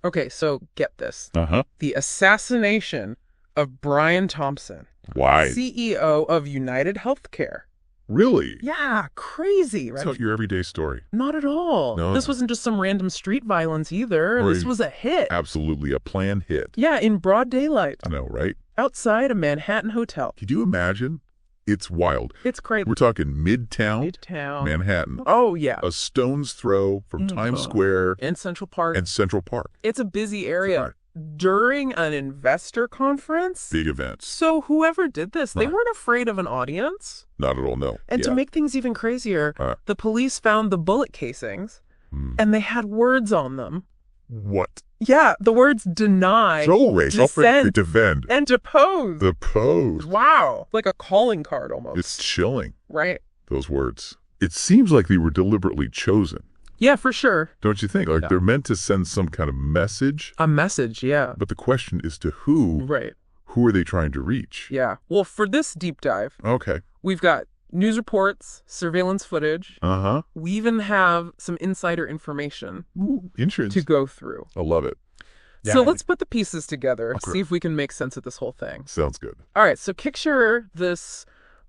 Okay, so get this. Uh-huh. The assassination of Brian Thompson, Why? CEO of UnitedHealthcare. Really? Yeah, crazy, It's right? not your everyday story. Not at all. No. This wasn't just some random street violence either. Right. This was a hit. Absolutely a planned hit. Yeah, in broad daylight, I know, right? outside a Manhattan hotel. Could you imagine? It's wild. It's crazy. We're talking Midtown, Midtown. Manhattan. Oh, yeah. A stone's throw from Times Square In Central Park. and Central Park. It's a busy area. Right. During an investor conference. Big events. So whoever did this, they Right. weren't afraid of an audience. Not at all, no. And to make things even crazier, the police found the bullet casings, and they had words on them. What? Yeah, the words deny, dissent, defend, and depose. depose. Wow. Like a calling card almost. It's chilling, right. those words. It seems like they were deliberately chosen. Yeah, for sure. Don't you think? Like they're meant to send some kind of message. A message, yeah. But the question is to who? Right. Who are they trying to reach? Yeah. Well, for this deep dive, Okay. we've got news reports, surveillance footage. Uh-huh. We even have some insider information Insurance. to go through. I love it. So let's put the pieces together, Okay. see if we can make sense of this whole thing. Sounds good. All right, so picture this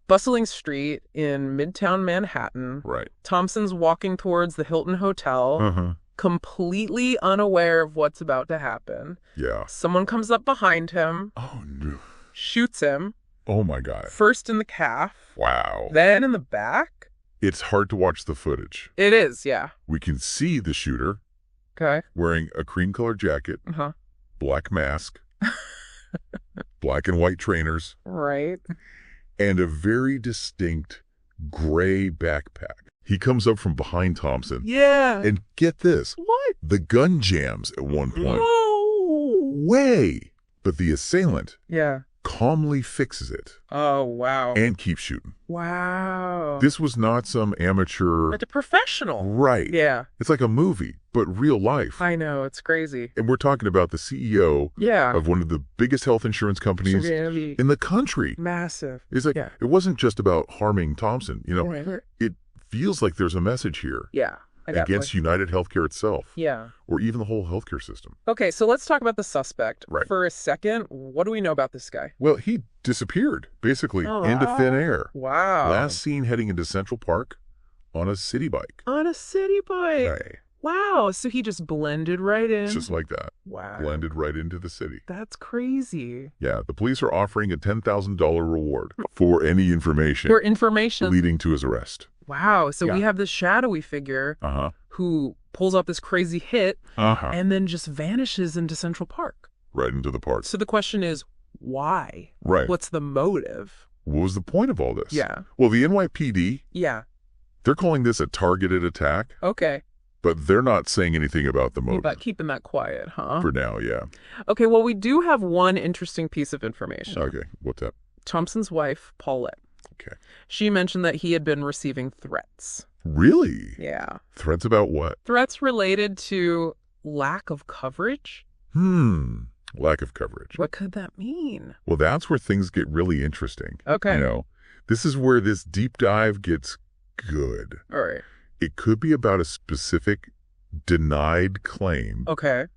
bustling street in Midtown Manhattan. Right. Thompson's walking towards the Hilton Hotel, Uh-huh. completely unaware of what's about to happen. Yeah. Someone comes up behind him, Oh, no. shoots him, Oh, my God. first in the calf, Wow. then in the back. It's hard to watch the footage. It is, yeah. We can see the shooter Okay. wearing a cream-colored jacket, Uh-huh. black mask, black and white trainers, Right. and a very distinct gray backpack. He comes up from behind Thompson. Yeah. And get this. What? The gun jams at one point. Whoa. Way. But the assailant Yeah. calmly fixes it Oh, wow. and keeps shooting. Wow. This was not some amateur... Like a professional. Right. Yeah. It's like a movie, but real life. I know. It's crazy. And we're talking about the CEO Yeah. of one of the biggest health insurance companies in the country. Massive. It's like, Yeah. it wasn't just about harming Thompson. You know, Right. it feels like there's a message here Yeah. I got against UnitedHealthcare itself. Yeah. Or even the whole healthcare system. Okay, so let's talk about the suspect. Right. For a second, what do we know about this guy? Well, he disappeared, basically, Oh, into wow. thin air. Wow. Last seen heading into Central Park on a city bike. On a city bike. Right. Wow. So he just blended right in. Just like that. Wow. Blended right into the city. That's crazy. Yeah, the police are offering a $10,000 reward for any information For information. leading to his arrest. Wow. So we Yeah. have this shadowy figure Uh-huh. who pulls off this crazy hit Uh-huh. and then just vanishes into Central Park. Right into the park. So the question is, why? Right. What's the motive? What was the point of all this? Yeah. Well, the NYPD, Yeah. they're calling this a targeted attack, Okay. but they're not saying anything about the motive. About keeping that quiet, huh? For now, yeah. Okay, well, we do have one interesting piece of information. Okay, what's up? Thompson's wife, Paulette. Okay. She mentioned that he had been receiving threats. Really? Yeah. Threats about what? Threats related to lack of coverage? Lack of coverage. What could that mean? Well, that's where things get really interesting. Okay. You know, this is where this deep dive gets good. All right. It could be about a specific denied claim Okay.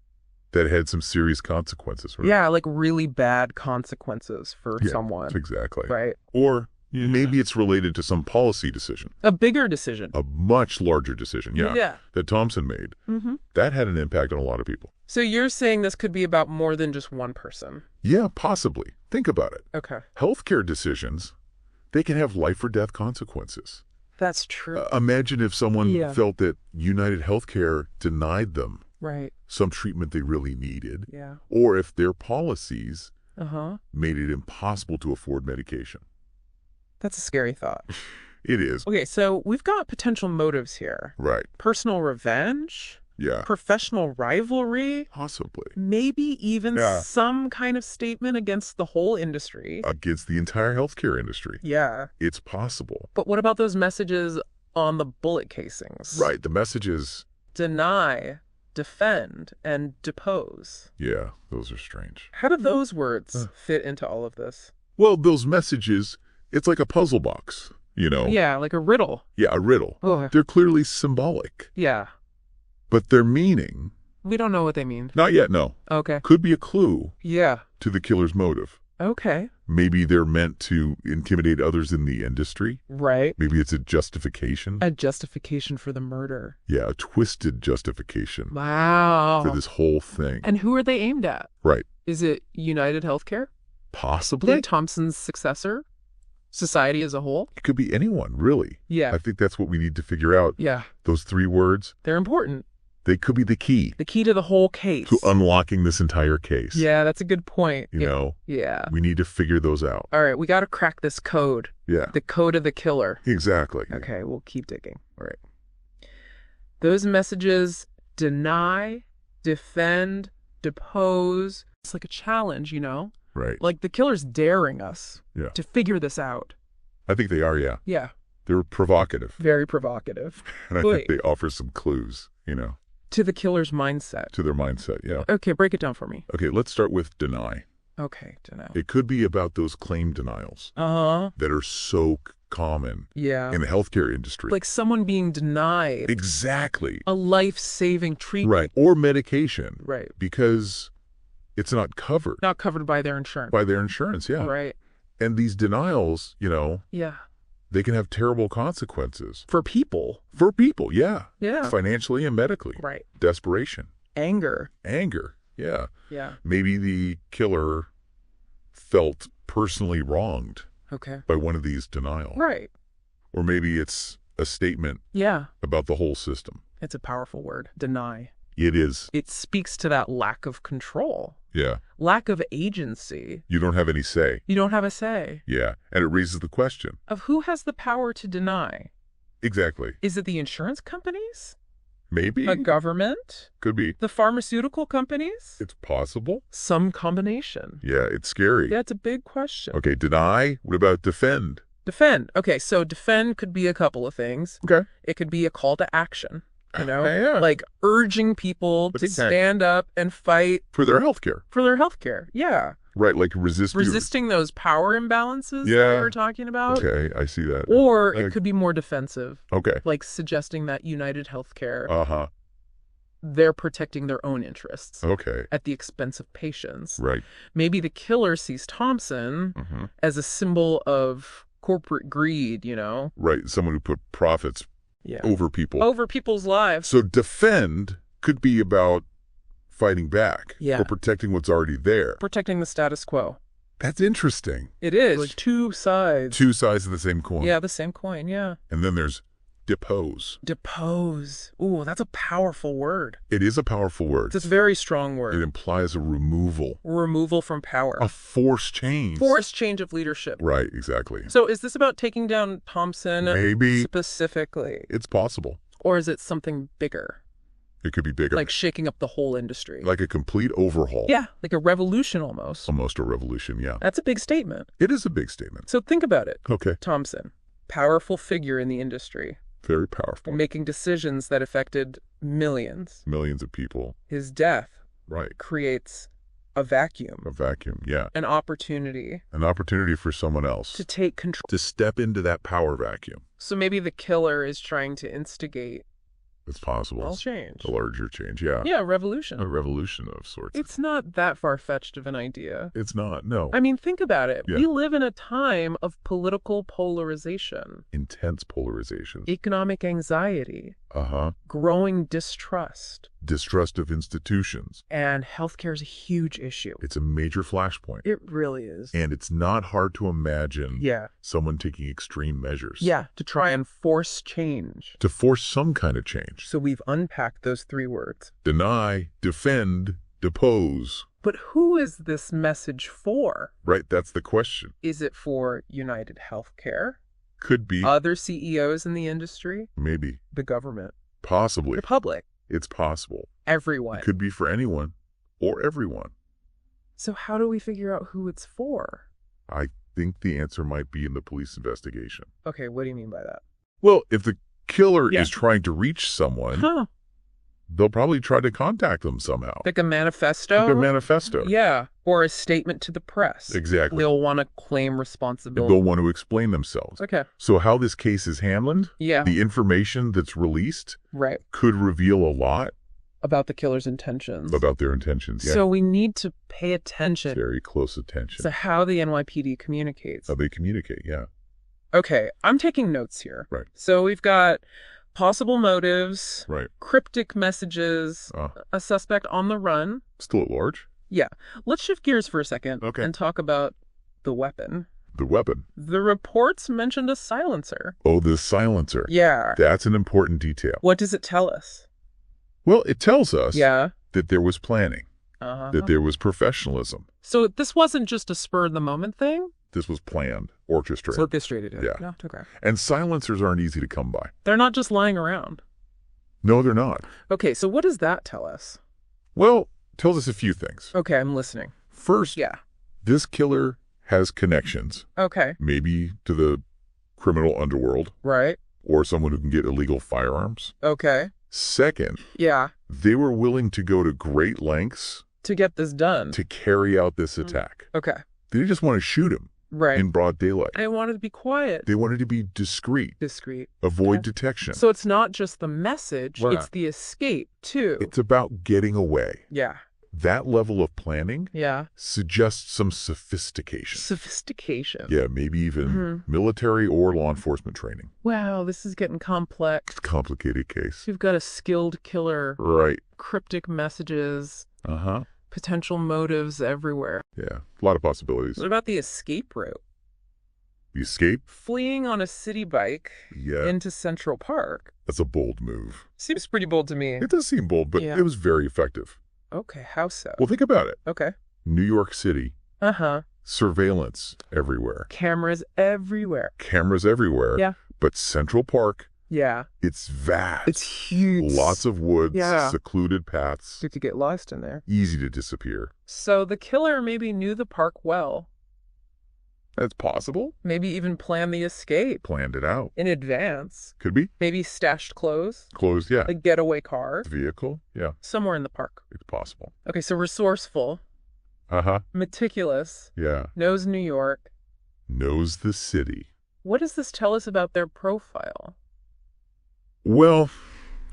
that had some serious consequences. Right? Yeah, like really bad consequences for Yeah, someone. exactly. Right. Or maybe it's related to some policy decision, A bigger decision. a much larger decision, Yeah. that Thompson made. Mm-hmm. That had an impact on a lot of people. So you're saying this could be about more than just one person? Yeah, possibly. Think about it. Okay. Healthcare decisions, they can have life or death consequences. That's true. Imagine if someone Yeah. felt that UnitedHealthcare denied them Right. some treatment they really needed, Yeah. or if their policies Uh-huh. made it impossible to afford medication. That's a scary thought. It is. Okay, so we've got potential motives here. Right. Personal revenge, Yeah. professional rivalry, Possibly. maybe even Yeah. some kind of statement against the whole industry. Against the entire healthcare industry. Yeah. It's possible. But what about those messages on the bullet casings? Right. The message is, Deny, defend, and depose. yeah, those are strange. How do those words fit into all of this? Well, those messages, it's like a puzzle box, you know? Yeah, like a riddle. Yeah, a riddle. Oh. They're clearly symbolic, Yeah. but their meaning We don't know what they mean. Not yet, no. Okay. Could be a clue Yeah. to the killer's motive. Okay. Maybe they're meant to intimidate others in the industry. Right. Maybe it's a justification. A justification for the murder. Yeah, a twisted justification Wow. for this whole thing. And who are they aimed at? Right. Is it UnitedHealthcare? Possibly. Thompson's successor? Society as a whole? It could be anyone, really. Yeah. I think that's what we need to figure out. Yeah. Those 3 words, They're important. they could be the key The key to the whole case. to unlocking this entire case. Yeah, that's a good point. You know, Yeah. we need to figure those out. All right, we got to crack this code. Yeah, The code of the killer. exactly. Okay, we'll keep digging. All right. Those messages: deny, defend, depose. It's like a challenge, you know? Right. Like the killer's daring us Yeah. to figure this out. I think they are, yeah. Yeah, They're provocative. very provocative. And I Wait. think they offer some clues, To the killer's mindset. to their mindset. Yeah. Okay, break it down for me. Okay, let's start with deny. Okay, deny. It could be about those claim denials Uh-huh. that are so common Yeah. in the healthcare industry. Like someone being denied Exactly. a life-saving treatment. Right. Or medication. Right. Because it's not covered Not covered by their insurance. by their insurance. Yeah. Right. And these denials, Yeah. they can have terrible consequences For people. for people. Yeah. Yeah. Financially and medically. Right. Desperation. Anger. Anger. Yeah. Yeah. Maybe the killer felt personally wronged Okay. by one of these denials. Right. Or maybe it's a statement Yeah. about the whole system. It's a powerful word. Deny. It is. It speaks to that lack of control, Yeah. lack of agency. You don't have any say. You don't have a say Yeah. And it raises the question. of who has the power to deny. Exactly. Is it the insurance companies? Maybe. A government? Could be. The pharmaceutical companies? It's possible. Some combination. Yeah, it's scary. Yeah, it's a big question. Okay, deny. What about defend? Defend. Okay, so defend could be a couple of things. Okay. It could be a call to action, Yeah. like urging people But to exactly. stand up and fight For their health care. for their health care. Yeah. Right, like Resisting those power imbalances that Yeah. we were talking about. Okay, I see that. Or Like- it could be more defensive, Okay. like suggesting that UnitedHealthcare, Uh-huh. they're protecting their own interests Okay. at the expense of patients. Right. Maybe the killer sees Thompson Mm-hmm. as a symbol of corporate greed, Right, someone who put profits Yeah. over people. Over people's lives. So defend could be about fighting back. Yeah. Or protecting what's already there. Protecting the status quo. That's interesting. It is. Like- two sides. Two sides of the same coin. Yeah, the same coin, yeah. And then there's depose. Depose. Ooh, that's a powerful word. It is a powerful word. It's a very strong word. It implies a removal. Removal from power. A forced change. Forced change of leadership. Right, exactly. So is this about taking down Thompson Maybe. specifically? It's possible. Or is it something bigger? It could be bigger. Like shaking up the whole industry? Like a complete overhaul. Yeah, like a revolution almost. Almost a revolution, yeah. That's a big statement. It is a big statement. So think about it. Okay. Thompson, powerful figure in the industry, Very powerful. making decisions that affected millions. Millions of people. His death Right. creates a vacuum, A vacuum, yeah. an opportunity An opportunity for someone else to take control. to step into that power vacuum. So maybe the killer is trying to instigate It's possible. all change. A larger change, yeah. Yeah, revolution. A revolution of sorts. It's not that far-fetched of an idea. It's not, no. I mean, think about it. Yeah. We live in a time of political polarization, Intense polarization. economic anxiety, Uh-huh. growing distrust, Distrust of institutions. and healthcare is a huge issue. It's a major flashpoint. It really is. And it's not hard to imagine Yeah. someone taking extreme measures. Yeah, to try and force change. To force some kind of change. So we've unpacked those three words. Deny, defend, depose. But who is this message for? Right, that's the question. Is it for UnitedHealthcare? Could be, Other CEOs in the industry? maybe, The government? possibly. The public? It's possible. Everyone? It could be for anyone or everyone. So how do we figure out who it's for? I think the answer might be in the police investigation. Okay, what do you mean by that? Well, if the killer Yeah. is trying to reach someone, Huh. they'll probably try to contact them somehow. Like a manifesto? Like a manifesto. Yeah, or a statement to the press. Exactly. They'll want to claim responsibility. They'll want to explain themselves. Okay. So how this case is handled, Yeah, the information that's released right. could reveal a lot about the killer's intentions. About their intentions, yeah. So we need to pay attention Very close attention. to how the NYPD communicates. How they communicate, yeah. Okay, I'm taking notes here. Right. So we've got possible motives, Right. cryptic messages, a suspect on the run. Still at large? Yeah. Let's shift gears for a second and talk about the weapon. The weapon. The reports mentioned a silencer. Oh, the silencer. Yeah. That's an important detail. What does it tell us? Well, it tells us Yeah. that there was planning, that there was professionalism. So this wasn't just a spur-of-the-moment thing? This was planned, orchestrated. Orchestrated. Yeah. No, okay. And silencers aren't easy to come by. They're not just lying around. No, they're not. Okay, so what does that tell us? Well, it tells us a few things. Okay, I'm listening. First, this killer has connections. Okay. Maybe to the criminal underworld. Right. Or someone who can get illegal firearms. Okay. Second, they were willing to go to great lengths to get this done. To carry out this attack. Okay. They didn't just want to shoot him. Right. In broad daylight. They wanted to be quiet. They wanted to be discreet. Discreet. Avoid detection. So it's not just the message, it's the escape, too. It's about getting away. Yeah. That level of planning suggests some sophistication. Sophistication. Yeah, maybe even military or law enforcement training. Wow, this is getting complex. It's a complicated case. We've got a skilled killer. Right. Cryptic messages. Uh-huh. Potential motives everywhere. Yeah, a lot of possibilities. What about the escape route? The escape? Fleeing on a city bike into Central Park. That's a bold move. Seems pretty bold to me. It does seem bold, but it was very effective. Okay, how so? Well, think about it. Okay. New York City. Surveillance everywhere. Cameras everywhere. Cameras everywhere. Yeah. But Central Park. Yeah. It's vast. It's huge. Lots of woods, secluded paths. You could get lost in there. Easy to disappear. So the killer maybe knew the park well. That's possible. Maybe even planned the escape. Planned it out. In advance. Could be. Maybe stashed clothes. Clothes, yeah. A getaway car. Vehicle, yeah. Somewhere in the park. It's possible. Okay, so resourceful. Meticulous. Yeah. Knows New York. Knows the city. What does this tell us about their profile? Well,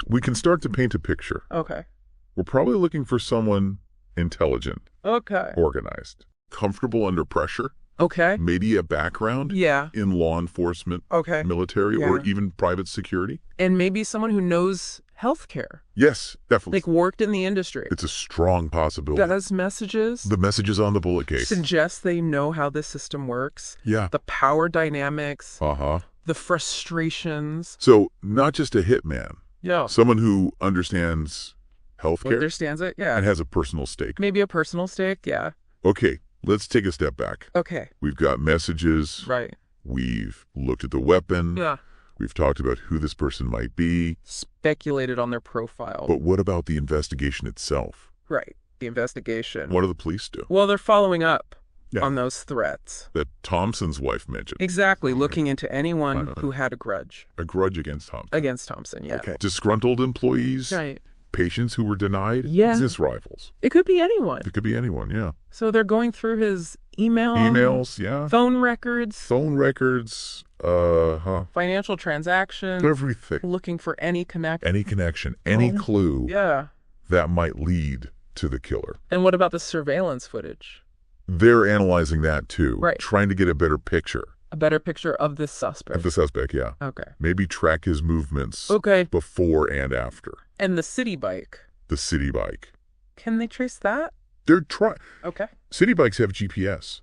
we can start to paint a picture. Okay. We're probably looking for someone intelligent. Okay. Organized. Comfortable under pressure. Okay. Maybe a background in law enforcement, military, or even private security. And maybe someone who knows healthcare. Yes, definitely. Like worked in the industry. It's a strong possibility. Does messages. The messages on the bullet case. Suggest they know how this system works. Yeah. The power dynamics. The frustrations. So not just a hitman. Yeah. Someone who understands healthcare. Understands it, yeah. And has a personal stake. Maybe a personal stake, yeah. Okay. Let's take a step back. Okay. We've got messages. Right. We've looked at the weapon. Yeah. We've talked about who this person might be. Speculated on their profile. But what about the investigation itself? Right. The investigation. What do the police do? Well, they're following up on those threats. That Thompson's wife mentioned. Exactly. Looking into anyone who had a grudge. A grudge against Thompson. Against Thompson, yeah. Okay. Disgruntled employees. Right. Patients who were denied. Yeah. Business rivals. It could be anyone. It could be anyone, yeah. So they're going through his emails, yeah. Phone records. Financial transactions. Everything. Looking for any connection. Any connection, any clue. Yeah. That might lead to the killer. And what about the surveillance footage? They're analyzing that too. Right. Trying to get a better picture. A better picture of this suspect. Of the suspect, yeah. Okay. Maybe track his movements. Okay. Before and after. And the city bike. The city bike. Can they trace that? They're trying. Okay. City bikes have GPS.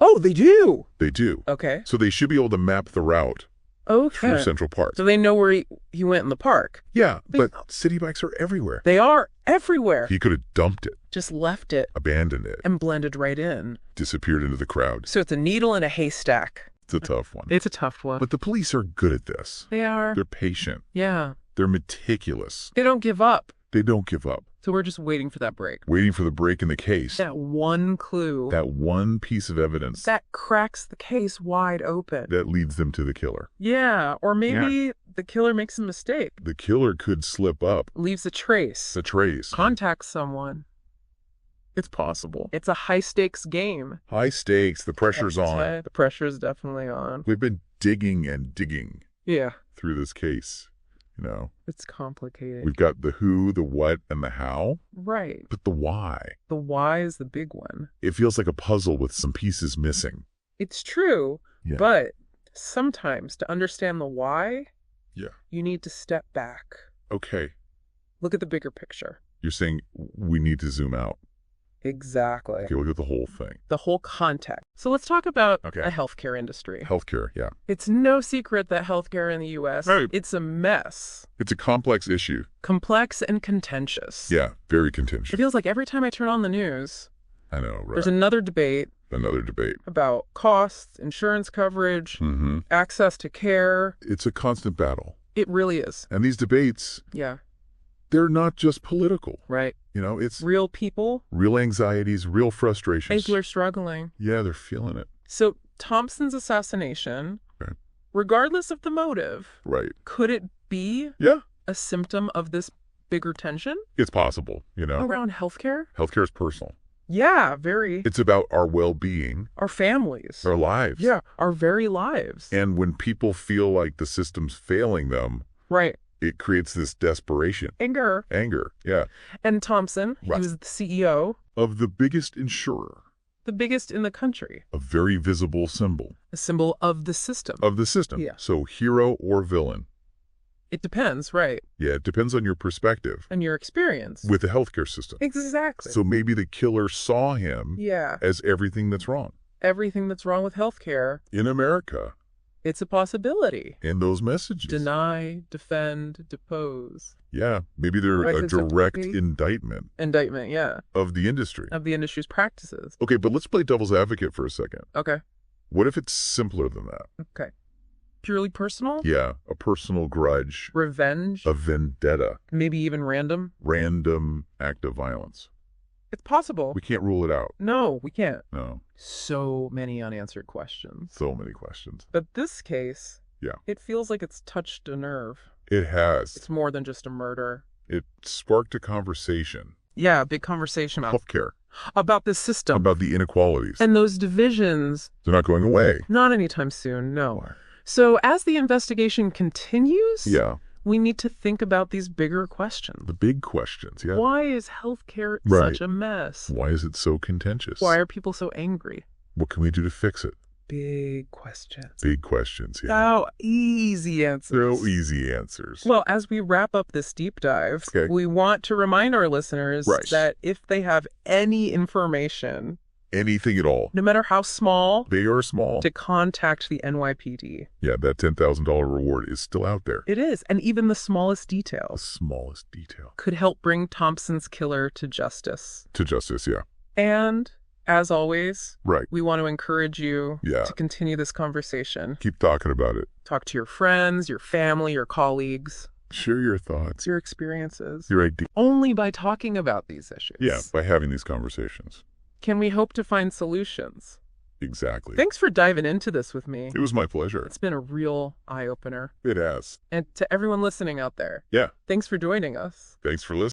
Oh, they do? They do. Okay. So they should be able to map the route. Okay. Through Central Park. So they know where he went in the park. Yeah, but city bikes are everywhere. They are everywhere. He could have dumped it. Just left it. Abandoned it. And blended right in. Disappeared into the crowd. So it's a needle in a haystack. It's a tough one. It's a tough one. But the police are good at this. They are. They're patient. Yeah. They're meticulous. They don't give up. They don't give up. So we're just waiting for that break. Waiting for the break in the case. That one clue. That one piece of evidence. That cracks the case wide open. That leads them to the killer. Yeah. Or maybe the killer makes a mistake. The killer could slip up. Leaves a trace. A trace. Contacts someone. It's possible. It's a high-stakes game. High stakes. The pressure's on. The pressure's definitely on. We've been digging and digging. Yeah. Through this case. You know, It's complicated. we've got the who, the what, and the how, Right. but the why. The why is the big one. It feels like a puzzle with some pieces missing. It's true, Yeah. but sometimes to understand the why, Yeah. you need to step back. Okay. Look at the bigger picture. You're saying we need to zoom out. Exactly. Okay, look at the whole thing. The whole context. So let's talk about Okay. the healthcare industry. Healthcare, yeah. It's no secret that healthcare in the U.S., Right. it's a mess. It's a complex issue. Complex and contentious. Yeah, very It contentious. feels like every time I turn on the news, I know, right? there's another debate Another debate. about costs, insurance coverage, Mm-hmm. access to care. It's a constant battle. It really is. And these debates, Yeah, they're not just political. right. You know, it's Real people, real anxieties, real frustrations. people are struggling. Yeah, they're feeling it. So Thompson's assassination, Okay. regardless of the motive, Right. could it be Yeah, a symptom of this bigger tension it's possible, you know. around healthcare? Healthcare is personal. Yeah, very. It's about our well-being, Our families. our lives. Yeah, our very lives. And when people feel like the system's failing them, Right. it creates this desperation, Anger. anger, yeah, And Thompson, Right. he was the CEO, of the biggest insurer, the biggest in the country, a very visible symbol a symbol of the system. of the system. Yeah. So hero or villain. It depends, right? Yeah, it depends on your perspective And your experience. with the healthcare system. Exactly. So maybe the killer saw him yeah, as everything that's wrong. everything that's wrong with healthcare, In America, it's a possibility. in those messages. Deny, defend, depose. Yeah, maybe they're Right, a it's a direct debate. indictment Indictment, yeah, of the industry. of the industry's practices. Okay, but let's play devil's advocate for a second. Okay. What if it's simpler than that? Okay. Purely personal? Yeah, a personal grudge, Revenge? a vendetta, Maybe even random? random act of violence. It's possible. We can't rule it out. No, we can't. No, So many unanswered questions. so many questions. But this case, Yeah. it feels like it's touched a nerve. It has. It's more than just a murder. It sparked a conversation. Yeah, a big conversation Healthcare, about this system. about the inequalities. And those divisions, They're not going away. not anytime soon, no. So as the investigation continues, Yeah, we need to think about these bigger questions. the big questions. Yeah. Why is healthcare Right. such a mess? Why is it so contentious? Why are people so angry? What can we do to fix it? Big questions. Big questions. Yeah. Oh, easy answers. So easy answers. Well, as we wrap up this deep dive, Okay. we want to remind our listeners Right. that if they have any information, Anything at all. no matter how small, Big or small. to contact the NYPD. Yeah, that $10,000 reward is still out there. It is. And even the smallest The details smallest detail. could help bring Thompson's killer to justice. To justice, yeah. And as always, Right. we want to encourage you Yeah. to continue this conversation. Keep talking about it. Talk to your friends, your family, your colleagues, Share your thoughts, your experiences. your ideas. Only by talking about these issues Yeah, by having these conversations. can we hope to find solutions. Exactly. Thanks for diving into this with me. It was my pleasure. It's been a real eye-opener. It has. And to everyone listening out there, Yeah. thanks for joining us. Thanks for listening.